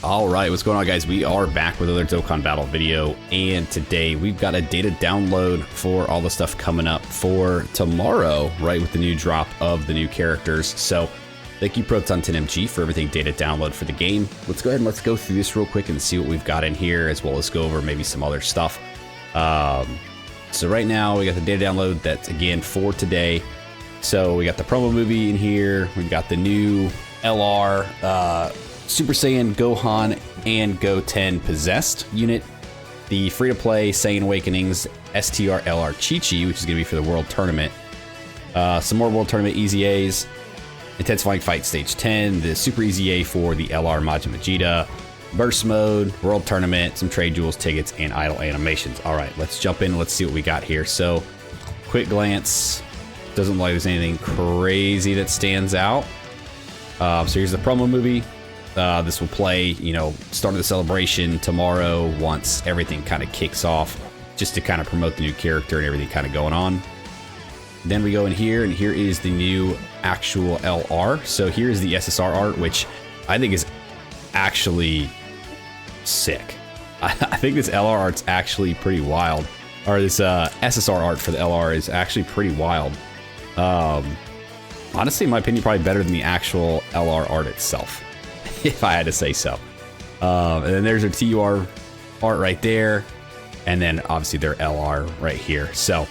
All right, what's going on, guys? We are back with another Dokkan battle video, and today we've got a data download for all the stuff coming up for tomorrow, right, with the new drop of the new characters. So thank you Proton 10MG for everything data download for the game. Let's go ahead and let's go through this real quick and see what we've got in here, as well as go over maybe some other stuff. So right now we got the data download that's again for today. So we got the promo movie in here. We've got the new LR Super Saiyan Gohan and Goten Possessed unit, the free-to-play Saiyan Awakenings STR LR Chi-Chi, which is going to be for the World Tournament, some more World Tournament EZAs, Intensifying Fight Stage 10, the Super EZA for the LR Majin Vegeta, Burst Mode, World Tournament, some Trade Jewels tickets, and Idle Animations. All right, let's jump in. Let's see what we got here. So, quick glance. Doesn't look like there's anything crazy that stands out. So here's the promo movie. This will play, start of the celebration tomorrow once everything kind of kicks off, just to kind of promote the new character and everything kind of going on. Then we go in here, and here is the new actual LR. So here's the SSR art, which I think is actually sick. I think this LR art's actually pretty wild. Or this SSR art for the LR is actually pretty wild. Honestly, in my opinion, probably better than the actual LR art itself, if I had to say so. And then there's our TUR art right there. And then obviously their LR right here. So,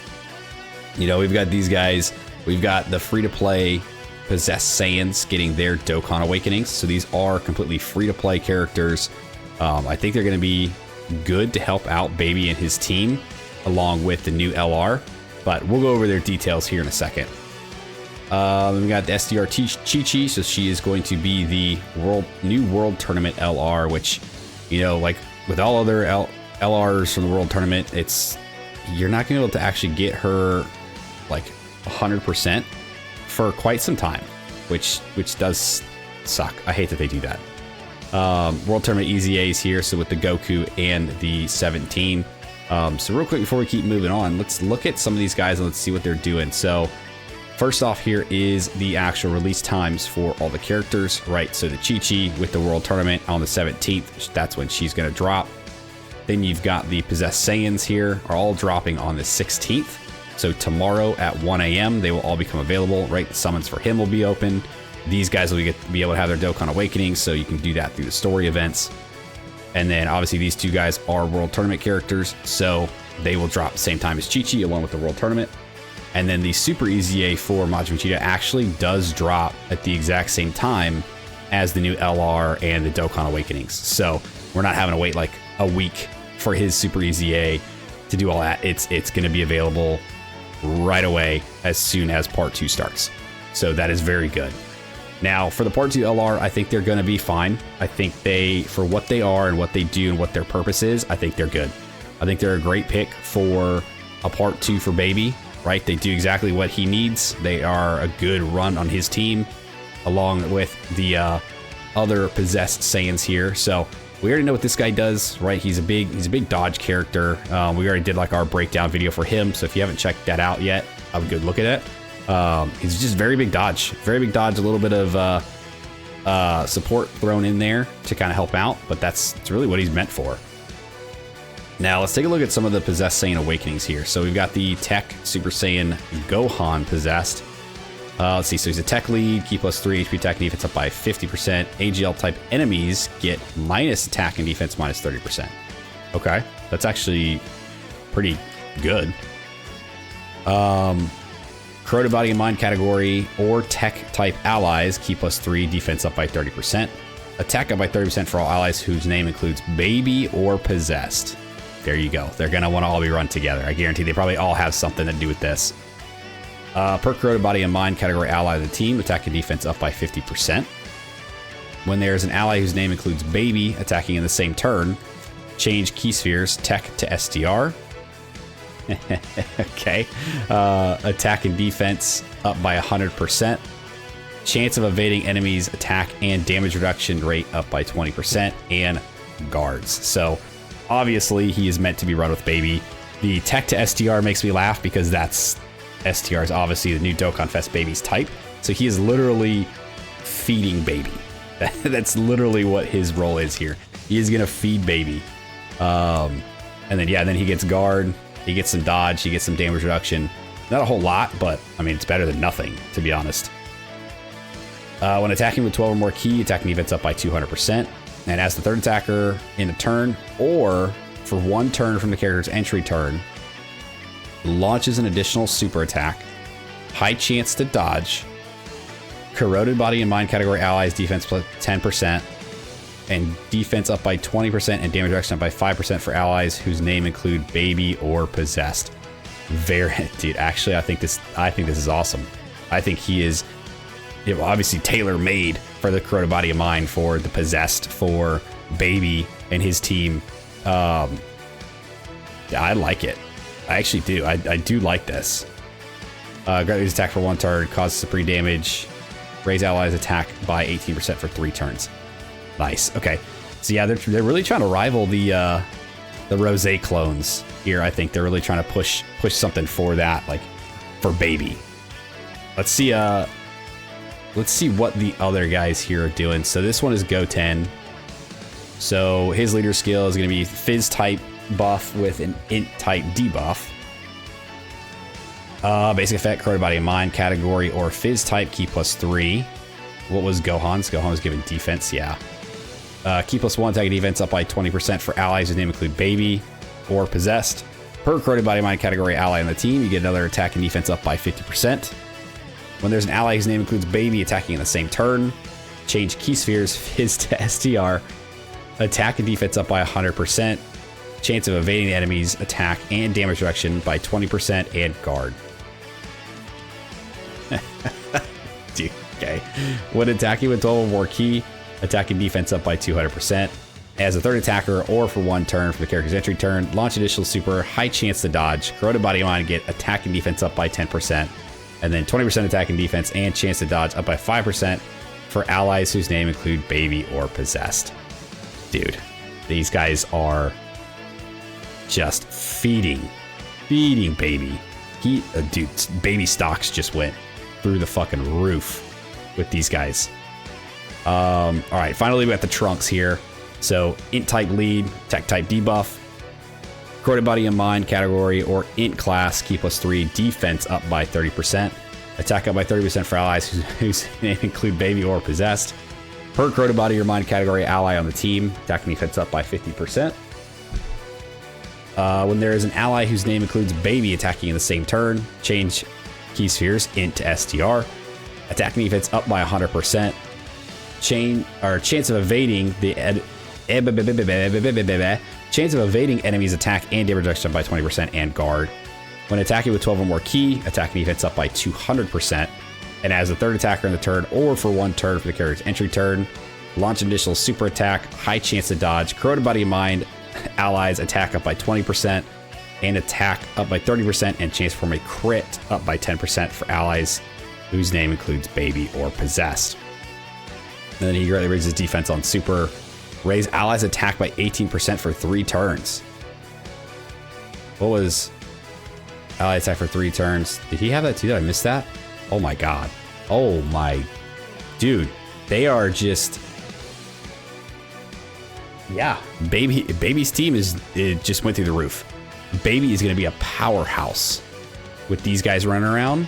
we've got these guys. We've got the free-to-play Possessed Saiyans getting their Dokkan Awakenings. So these are completely free-to-play characters. I think they're going to be good to help out Baby and his team, along with the new LR. But we'll go over their details here in a second. We got the SDR Chi-Chi, so she is going to be the new World Tournament LR, which, like with all other LRs from the World Tournament, you're not going to be able to actually get her like 100% for quite some time, which does suck. I hate that they do that. World Tournament EZAs here, so with the Goku and the 17. So real quick before we keep moving on, let's look at some of these guys and let's see what they're doing. So first off, here is the actual release times for all the characters, right? So the Chi-Chi with the World Tournament on the 17th, that's when she's going to drop. Then you've got the Possessed Saiyans here, are all dropping on the 16th. So tomorrow at 1 a.m., they will all become available, right? The summons for him will be open. These guys will be able to have their Dokkan Awakenings, so you can do that through the story events. And then obviously these two guys are World Tournament characters, so they will drop the same time as Chi-Chi along with the World Tournament. And then the Super EZA for Majin Vegeta actually does drop at the exact same time as the new LR and the Dokkan Awakenings. So we're not having to wait like a week for his Super EZA to do all that. It's going to be available right away as soon as Part 2 starts. So that is very good. Now, for the Part 2 LR, I think they're going to be fine. I think for what they are and what they do and what their purpose is, I think they're good. I think they're a great pick for a Part 2 for Baby. Right, they do exactly what he needs. They are a good run on his team, along with the other Possessed Saiyans here. So we already know what this guy does, right? He's a big dodge character. We already did like our breakdown video for him. So if you haven't checked that out yet, have a good look at it. He's just very big dodge, a little bit of support thrown in there to kind of help out, but it's really what he's meant for. Now, let's take a look at some of the Possessed Saiyan Awakenings here. So we've got the Tech Super Saiyan Gohan Possessed. Let's see, so he's a Tech Lead, Ki plus 3, HP attack and defense up by 50%. AGL type enemies get minus attack and defense minus 30%. Okay, that's actually pretty good. Corroded Body and Mind category or Tech type allies, Ki plus 3, defense up by 30%. Attack up by 30% for all allies whose name includes Baby or Possessed. There you go. They're going to want to all be run together. I guarantee they probably all have something to do with this. Per Corroded Body and Mind category ally of the team, attack and defense up by 50%. When there's an ally whose name includes Baby attacking in the same turn, change Key Spheres Tech to STR. Okay. Attack and defense up by 100%. Chance of evading enemies attack and damage reduction rate up by 20%. And guards. So obviously, he is meant to be run with Baby. The Tech to STR makes me laugh because STR is obviously the new Dokkan Fest Baby's type. So he is literally feeding Baby. That's literally what his role is here. He is gonna feed baby. And then yeah, then he gets guard, he gets some dodge, he gets some damage reduction. Not a whole lot, but I mean it's better than nothing, to be honest. When attacking with 12 or more ki, attacking defense up by 200%. And as the third attacker in a turn, or for one turn from the character's entry turn, launches an additional super attack, high chance to dodge, corroded body and mind category allies defense plus 10%, and defense up by 20% and damage reduction up by 5% for allies whose name include baby or possessed. Dude, actually, I think this is awesome. I think he is obviously tailor-made for the corroded body and mind, for the possessed, for baby and his team. I like it. I actually do. I do like this. Grant these attack for one turn, causes supreme damage, raise allies attack by 18% for 3 turns. Nice. Okay. So yeah, they're really trying to rival the Rose clones here. I think they're really trying to push something for that, like for baby. Let's see what the other guys here are doing. So this one is Go 10. So his leader skill is going to be Fizz type buff with an Int type debuff. Basic effect, corroded body and mind category, or Fizz type ki plus 3. What was Gohan's? Gohan was given defense, yeah. Ki plus 1 attack and defense up by 20% for allies whose name include baby or possessed. Per corroded body and mind category ally on the team, you get another attack and defense up by 50%. When there's an ally whose name includes baby attacking in the same turn, change Ki Sphere's Fizz to STR. Attack and defense up by 100%. Chance of evading the enemy's attack and damage reduction by 20% and guard. Dude, okay. When attacking with 12 or more ki, attack and defense up by 200%. As a third attacker or for one turn for the character's entry turn, launch additional super, high chance to dodge, corroded body and mind, get attack and defense up by 10%. And then 20% attack and defense and chance to dodge up by 5% for allies whose name include baby or possessed. Dude, these guys are just feeding baby. Dude, baby stocks just went through the fucking roof with these guys. All right, finally we got the trunks here. So int type lead, tech type debuff, corroded body and mind category, or int class, ki plus 3, defense up by 30%, attack up by 30% for allies whose name include baby or possessed. Per corroded body or mind category ally on the team, attack and defense up by 50%. When there is an ally whose name includes baby attacking in the same turn, change Ki Spheres int to STR. Attack and defense up by 100%. Chance of evading chance of evading enemies' attack and damage reduction by 20% and guard. When attacking with 12 or more ki, attack and defense up by 200%. And as a third attacker in the turn or for one turn for the character's entry turn, launch an additional super attack, high chance to dodge, corroded body and mind, allies attack up by 20% and attack up by 30% and chance to form a crit up by 10% for allies whose name includes baby or possessed. And then he greatly raises defense on super, raise allies attack by 18% for 3 turns. What was ally attack for 3 turns? Did he have that too? Did I miss that? Oh my god. Oh my dude. They are just, yeah. Baby's team it just went through the roof. Baby is going to be a powerhouse with these guys running around.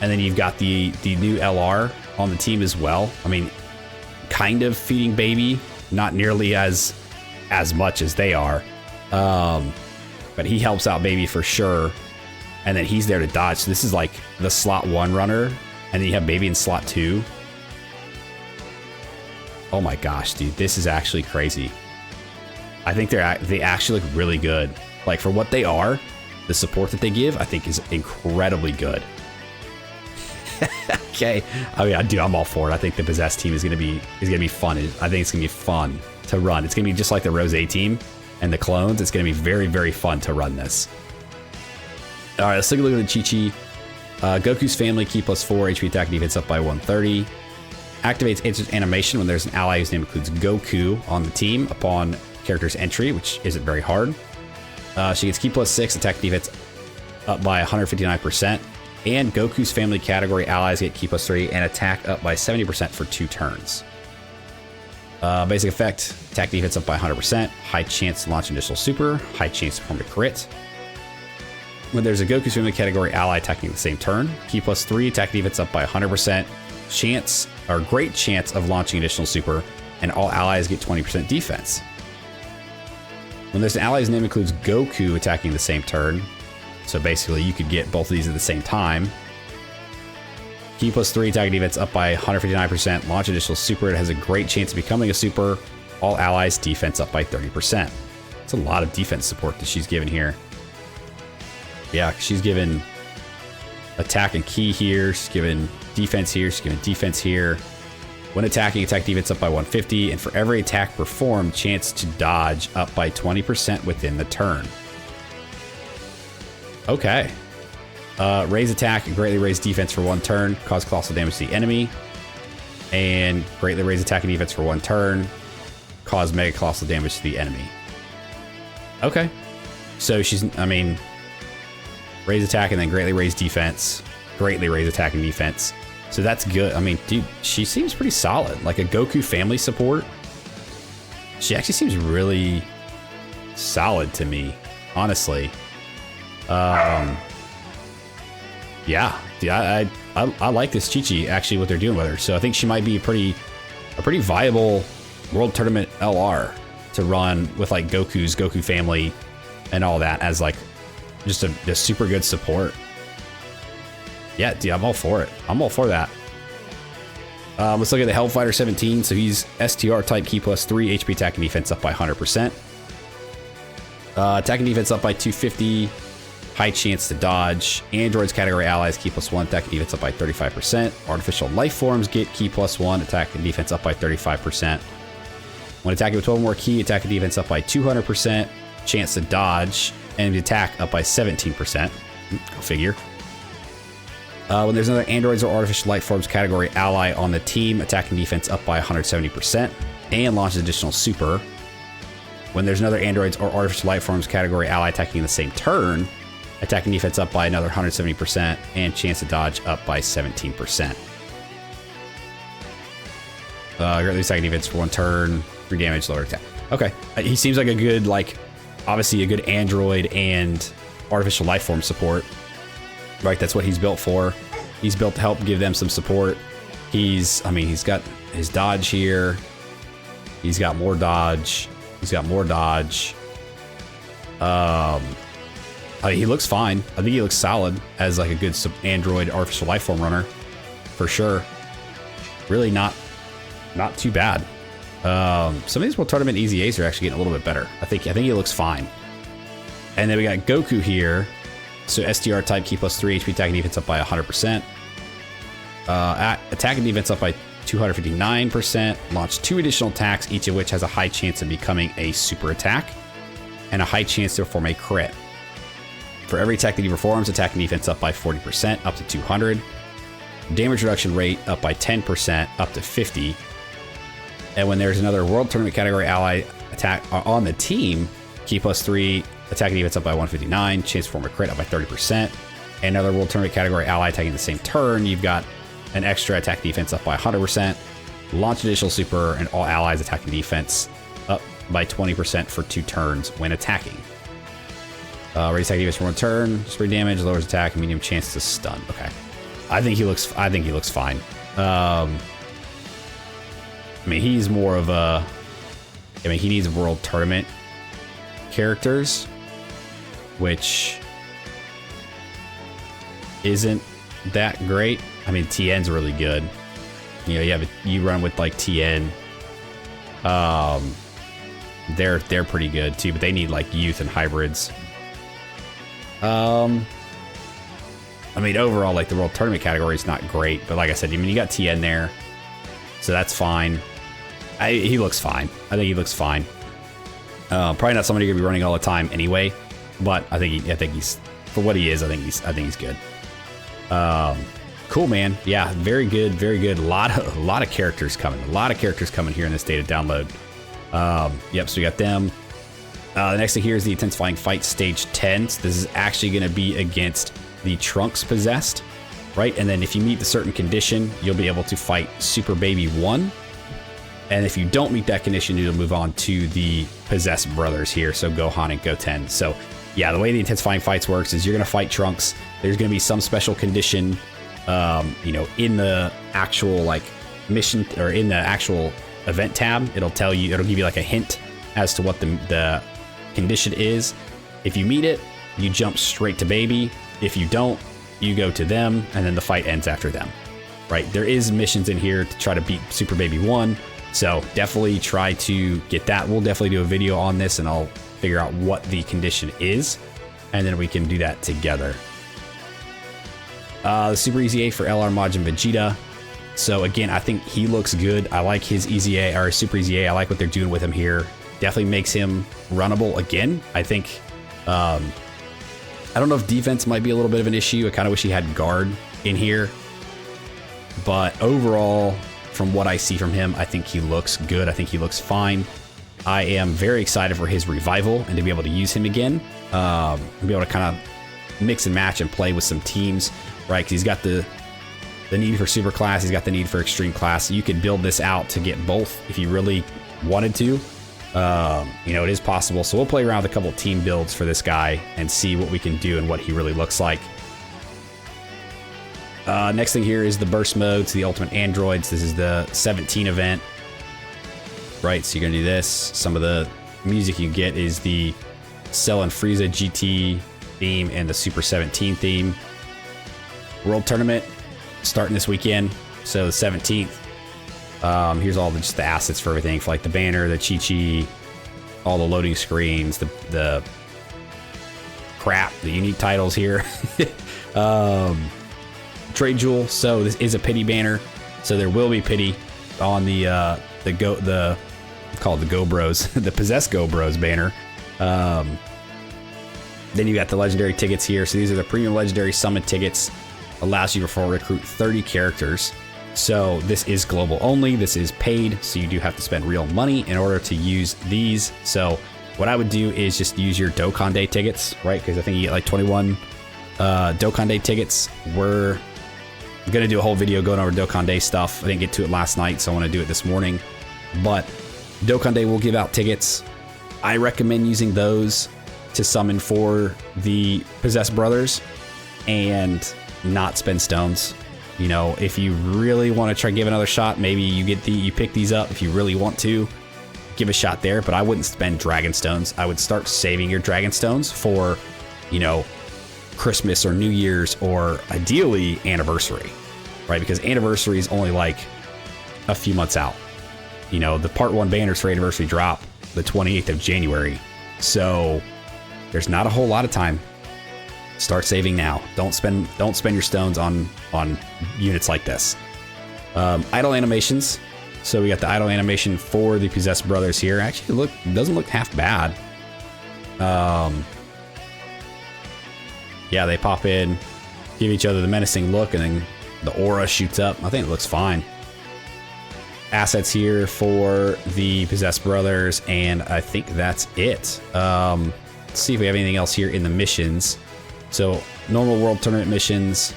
And then you've got the new LR on the team as well. I mean, kind of feeding baby, not nearly as much as they are. But he helps out baby for sure. And then he's there to dodge. So this is like the slot 1 runner. And then you have baby in slot 2. Oh my gosh, dude, this is actually crazy. I think they actually look really good. Like for what they are, the support that they give, I think is incredibly good. Okay, I mean, dude, I'm all for it. I think the possessed team is gonna be fun. I think it's gonna be fun to run. It's gonna be just like the Rose team and the clones. It's gonna be very, very fun to run this. All right, let's take a look at the Chi-Chi. Goku's family, ki plus 4, HP attack defense up by 130. Activates instant animation when there's an ally whose name includes Goku on the team upon character's entry, which isn't very hard. She gets ki plus 6, attack defense up by 159%, And Goku's family category allies get Ki +3 and attack up by 70% for 2 turns. Basic effect, attack defense up by 100%, high chance to launch initial super, high chance to perform a crit. When there's a Goku's family category ally attacking the same turn, Ki +3, attack defense up by 100%, chance or great chance of launching additional super, and all allies get 20% defense. When there's an ally's name includes Goku attacking the same turn, so basically you could get both of these at the same time. Ki +3, attack defense up by 159%, launch additional super, it has a great chance of becoming a super, all allies defense up by 30%. It's a lot of defense support that she's given here. Yeah, she's given attack and ki here, she's given defense here, she's given defense here. When attacking, attack defense up by 150, and for every attack performed, chance to dodge up by 20% within the turn. Okay. Raise attack and greatly raise defense for 1 turn, cause colossal damage to the enemy. And greatly raise attack and defense for 1 turn, cause mega colossal damage to the enemy. Okay. So she's, I mean, raise attack and then greatly raise defense, greatly raise attack and defense. So that's good. I mean, dude, she seems pretty solid. Like a Goku family support. She actually seems really solid to me, honestly. Yeah, I like this Chi-Chi, actually, what they're doing with her. So I think she might be a pretty viable World Tournament LR to run with like Goku family and all that as like just a super good support. Yeah, dude, I'm all for it. I'm all for that. Let's look at the Hellfighter 17. So he's STR type, Ki +3, HP attack and defense up by 100%. Attack and defense up by 250. High chance to dodge. Androids category allies, Ki +1, attack and defense up by 35%. Artificial life forms get Ki +1, attack and defense up by 35%. When attacking with 12 more Ki, attack and defense up by 200%. Chance to dodge and attack up by 17%. Go figure. When there's another androids or artificial life forms category ally on the team, attack and defense up by 170% and launches additional super. When there's another androids or artificial life forms category ally attacking the same turn, attack and defense up by another 170% and chance to dodge up by 17%. Greatly attack and defense for 1 turn, 3 damage, lower attack. Okay, he seems like a good, like, obviously a good android and artificial life form support. Right, that's what he's built for. He's built to help give them some support. He's got his dodge here. He's got more dodge. He's got more dodge. He looks fine. I think he looks solid as like a good android artificial life form runner, for sure. Really not too bad. Some of these World Tournament Easy A's are actually getting a little bit better. I think he looks fine. And then we got Goku here. So STR type, Ki +3, HP attack and defense up by 100%. Attack and defense up by 259%. Launch 2 additional attacks, each of which has a high chance of becoming a super attack and a high chance to perform a crit. For every attack that he performs, attack and defense up by 40%, up to 200. Damage reduction rate up by 10%, up to 50. And when there's another World Tournament category ally attack on the team, Ki +3, attack and defense up by 159, chance to perform a crit up by 30%. And another World Tournament category ally attacking the same turn, you've got an extra attack defense up by 100%, launch additional super, and all allies attacking defense up by 20% for 2 turns when attacking. Raise attack defense for 1 turn, spray damage, lowers attack, and medium chance to stun. Okay, I think he looks fine. I mean, he's more of a. I mean, he needs World Tournament characters, which isn't that great. I mean, TN's really good. You know, you run with like TN. They're pretty good too, but they need like youth and hybrids. I mean, overall, like the World Tournament category is not great, but like I said, I mean, you got TN there, so that's fine. He looks fine. I think he looks fine. Probably not somebody you're gonna be running all the time anyway, but I think he's for what he is. I think he's good. Cool, man. Yeah, very good, very good. A lot of characters coming. A lot of characters coming here in this data download. Yep. So we got them. The next thing here is the Intensifying Fight Stage 10. So this is actually going to be against the Trunks Possessed. right? And then if you meet the certain condition, you'll be able to fight Super Baby 1. And if you don't meet that condition, you'll move on to the Possessed Brothers here, so Gohan and Goten. So yeah, the way the intensifying fights works is you're going to fight Trunks. There's going to be some special condition, you know, in the actual like mission or in the actual event tab. It'll tell you, it'll give you like a hint as to what the condition is. If you meet it, you jump straight to Baby. If you don't, you go to them, and then the fight ends after them, right? There is missions in here to try to beat Super Baby 1, so definitely try to get that. We'll definitely do a video on this, and I'll figure out what the condition is, and then we can do that together. The Super Easy A for LR Majin Vegeta. So again, I think he looks good. I like his Easy A, or Super Easy A. I like what they're doing with him here. Definitely makes him runnable again. I think, I don't know if defense might be a little bit of an issue. I kind of wish he had guard in here. But overall, from what I see from him, I think he looks good. I think he looks fine. I am very excited for his revival and to be able to use him again. And be able to kind of mix and match and play with some teams, right? Because he's got the need for super class, he's got the need for extreme class. You could build this out to get both if you really wanted to. You know, it is possible. So we'll play around with a couple team builds for this guy and see what we can do and what he really looks like. Next thing here is the burst modes, the ultimate androids. This is the 17 event, right? So you're gonna do this. Some of the music you get is the Cell and Frieza GT theme and the Super 17 theme. World Tournament starting this weekend, so the 17th. Here's all just the assets for everything, for like the banner, the Chi-Chi, all the loading screens, the crap, the unique titles here. Trade Jewel. So this is a pity banner, so there will be pity on the called the Go Bros, the Possessed Go Bros banner. Then you got the legendary tickets here. So these are the premium legendary summon tickets. Allows you to recruit 30 characters. So this is global only. This is paid, so you do have to spend real money in order to use these. So what I would do is just use your Dokkan Day tickets, right? Because I think you get like 21 Dokkan Day tickets. We're gonna do a whole video going over Dokkan Day stuff. I didn't get to it last night, so I want to do it this morning. But Dokkan Day will give out tickets. I recommend using those to summon for the Possessed Brothers and not spend stones. You know, if you really want to try to give another shot, maybe you pick these up. If you really want to, give a shot there, but I wouldn't spend Dragon Stones. I would start saving your Dragon Stones for, you know, Christmas or New Year's, or ideally Anniversary, right? Because Anniversary is only like a few months out. You know, the Part 1 banners for Anniversary drop the 28th of January. So there's not a whole lot of time. Start saving now. Don't spend your stones on units like this. Idle animations. So we got the idle animation for the Possessed Brothers here. Actually, doesn't look half bad. Yeah, they pop in, give each other the menacing look, and then the aura shoots up. I think it looks fine. Assets here for the Possessed Brothers, and I think that's it. Let's see if we have anything else here in the missions. So normal world tournament missions.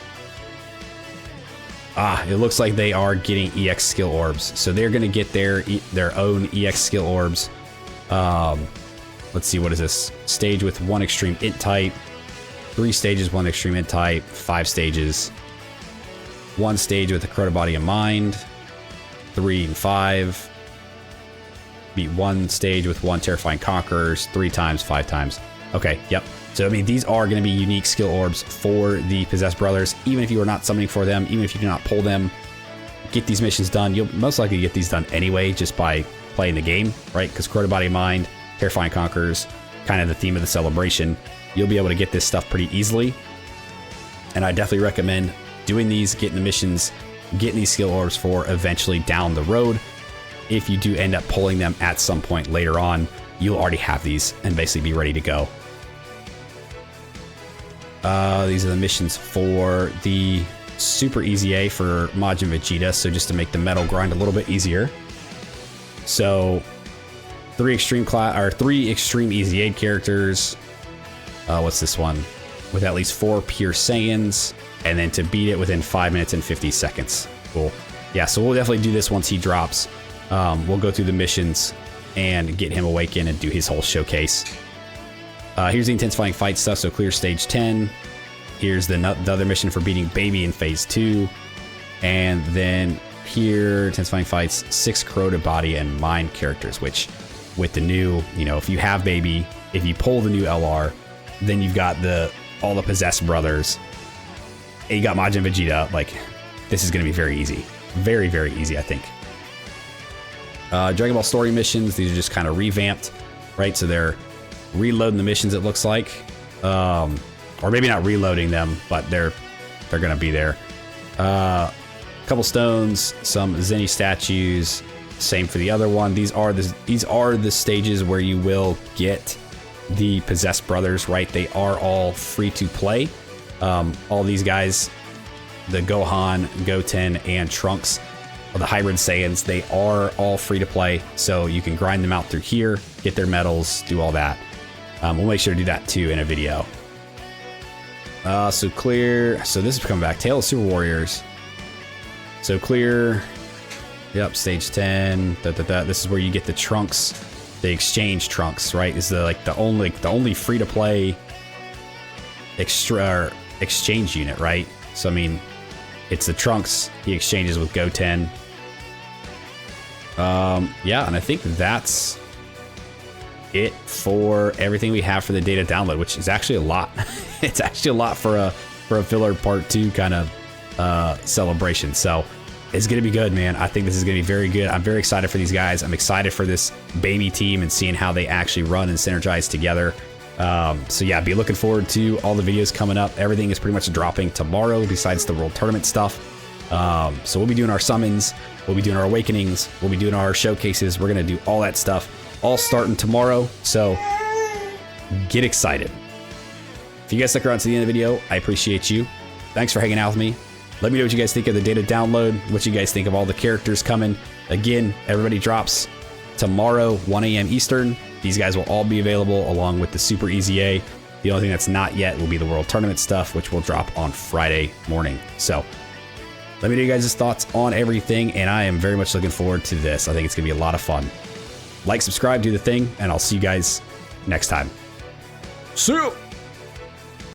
It looks like they are getting EX skill orbs. So they're going to get their own EX skill orbs. Let's see, what is this? Stage with 1 extreme int type, 3 stages, 1 extreme int type, 5 stages, 1 stage with a Crota Body and Mind, 3 and 5, beat 1 stage with 1 Terrifying Conquerors, 3 times, 5 times. Okay, yep. So, I mean, these are going to be unique skill orbs for the Possessed Brothers. Even if you are not summoning for them, even if you do not pull them, get these missions done. You'll most likely get these done anyway just by playing the game, right? Because Crota Body and Mind, Terrifying Conquerors, kind of the theme of the celebration. You'll be able to get this stuff pretty easily. And I definitely recommend doing these, getting the missions, getting these skill orbs for eventually down the road. If you do end up pulling them at some point later on, you'll already have these and basically be ready to go. These are the missions for the Super Easy A for Majin Vegeta, so just to make the metal grind a little bit easier. So 3 extreme Easy A characters. What's this one? With at least 4 pure Saiyans. and then to beat it within 5 minutes and 50 seconds. Cool. Yeah, so we'll definitely do this once he drops. We'll go through the missions and get him awakened and do his whole showcase. Here's the intensifying fight stuff, so clear stage 10. Here's the other mission for beating Baby in phase 2. And then here, intensifying fights, 6 corroded body and mind characters, which with the new, you know, if you have Baby, if you pull the new LR, then you've got all the possessed brothers. And you got Majin and Vegeta. Like, this is going to be very easy. Very, very easy, I think. Dragon Ball story missions, these are just kind of revamped, right? So they're reloading the missions, it looks like. Or maybe not reloading them, but they're going to be there. Couple stones, some Zenny statues, same for the other one. These are the stages where you will get the possessed brothers, right? They are all free to play. All these guys, the Gohan, Goten, and Trunks, or the hybrid Saiyans, they are all free to play. So you can grind them out through here, get their medals, do all that. We'll make sure to do that too in a video. So clear. So this is coming back. Tale of Super Warriors. So clear. Yep, stage 10. This is where you get the Trunks, the exchange Trunks, right? This is the only free to play extra exchange unit, right? So I mean, it's the Trunks he exchanges with Goten. Yeah, and I think that's it for everything we have for the data download, which is actually a lot. It's actually a lot for a filler part 2 kind of celebration. So it's gonna be good, man. I think this is gonna be very good. I'm very excited for these guys. I'm excited for this Baby team and seeing how they actually run and synergize together. So yeah, be looking forward to all the videos coming up. Everything is pretty much dropping tomorrow besides the World Tournament stuff. So we'll be doing our summons, we'll be doing our awakenings, we'll be doing our showcases. We're gonna do all that stuff all starting tomorrow. So get excited. If you guys stuck around to the end of the video, I appreciate you. Thanks for hanging out with me. Let me know what you guys think of the data download, what you guys think of all the characters coming. Again, everybody drops tomorrow, 1 a.m. Eastern. These guys will all be available along with the Super Easy A. The only thing that's not yet will be the World Tournament stuff, which will drop on Friday morning. So let me know you guys' thoughts on everything, and I am very much looking forward to this. I think it's going to be a lot of fun. Like, subscribe, do the thing, and I'll see you guys next time. See you!